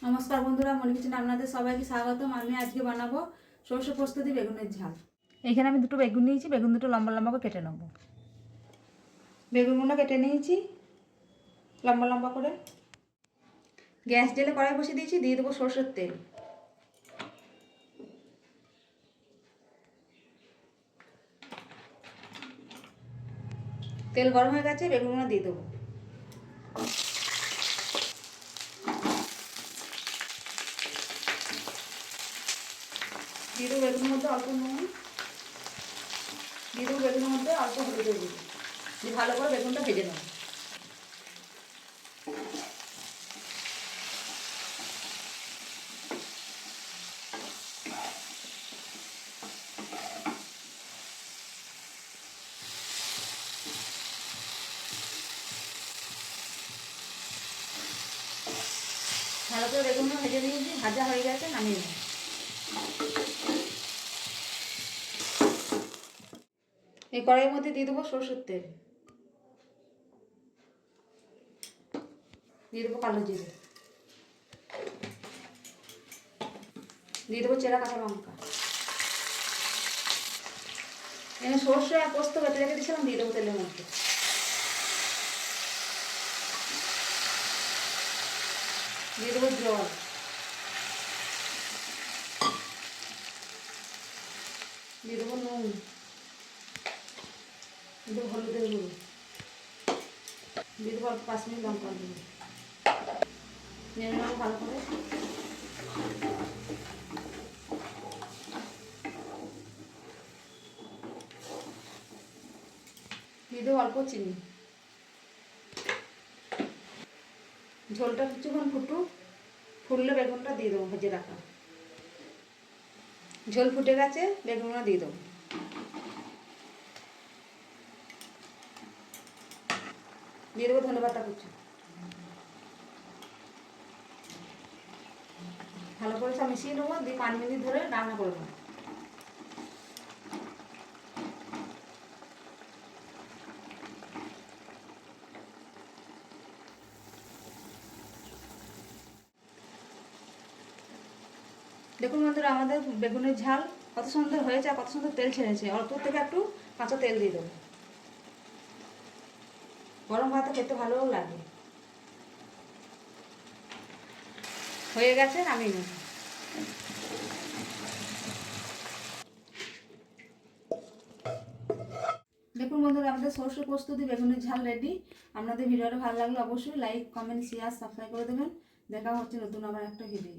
নমস্কার বন্ধুরা, মনি কিচেনে আপনাদের সবাইকে স্বাগতম। আমি আজকে বানাবো সরষে পোস্ত দিয়ে বেগুনের ঝাল। এখানে আমি দুটো বেগুন নিয়েছি, বেগুন দুটো লম্বা লম্বা করে কেটে নেব। বেগুনগুলো কেটে নিয়েছি লম্বা লম্বা করে। গ্যাস জেলে কড়াই বসিয়ে দিয়েছি, দিয়ে দেবো সরষের তেল। তেল গরম হয়ে গেছে, বেগুনগুলো দিয়ে দেবো। দিয়ে দেবো বেগুনের মধ্যে অল্প নুন, দিয়ে দেবো বেগুনের মধ্যে অল্প হলুদ দিয়ে দিয়ে ভালো করে বেগুনটা ভেজে নেব। ভালো করে বেগুনটা ভেজে নিয়েছি, ভাজা হয়ে গেছে, নামিয়ে নেব। এই কড়াইয়ের মধ্যে দিয়ে দেবো সরষের তেল, দিয়ে দেবো কালো জিরে, দিয়ে দেবো চেরা কাঁচা লঙ্কা। এখানে সরষে আর পোস্ত বেটে রেখে দিয়েছিলাম, দিয়ে দেবো তেলের মধ্যে। দিয়ে দেবো জল, দিয়ে দেবো নুন, দিয়ে দেবো হলুদের গুঁড়ো, দিয়ে দেবো অল্প কাশ্মীরি লঙ্কার গুঁড়ো। নেড়ে নেবো ভালো করে। দিয়ে দেবো অল্প চিনি। ঝোলটা কিছুক্ষণ ফুটলে বেগুনটা দিয়ে দেবো ভেজে রাখা। ঝোল ফুটে গেছে, বেগুনটা দিয়ে দেবো। দিয়ে দেবো ধনেপাতা কুচি। ভালো করে সব মিশিয়ে নেবো, দিয়ে 5 মিনিট ধরে রান্না করে নেবো। দেখুন বন্ধুরা, আমাদের বেগুনের ঝাল কত সুন্দর হয়েছে আর কত সুন্দর তেল ছেড়েছে। অল্প থেকে একটু কাঁচা তেল দিয়ে দেবো। গরম ভাতে খেতে ভালোও লাগে। হয়ে গেছে, নামিয়ে নেব। দেখুন বন্ধুরা, আমাদের সরষে পোস্ত দিয়ে বেগুনের ঝাল রেডি। আপনাদের ভিডিওটা ভালো লাগলে অবশ্যই লাইক, কমেন্ট, শেয়ার, সাবস্ক্রাইব করে দেবেন। দেখা হচ্ছে নতুন আবার একটা ভিডিও।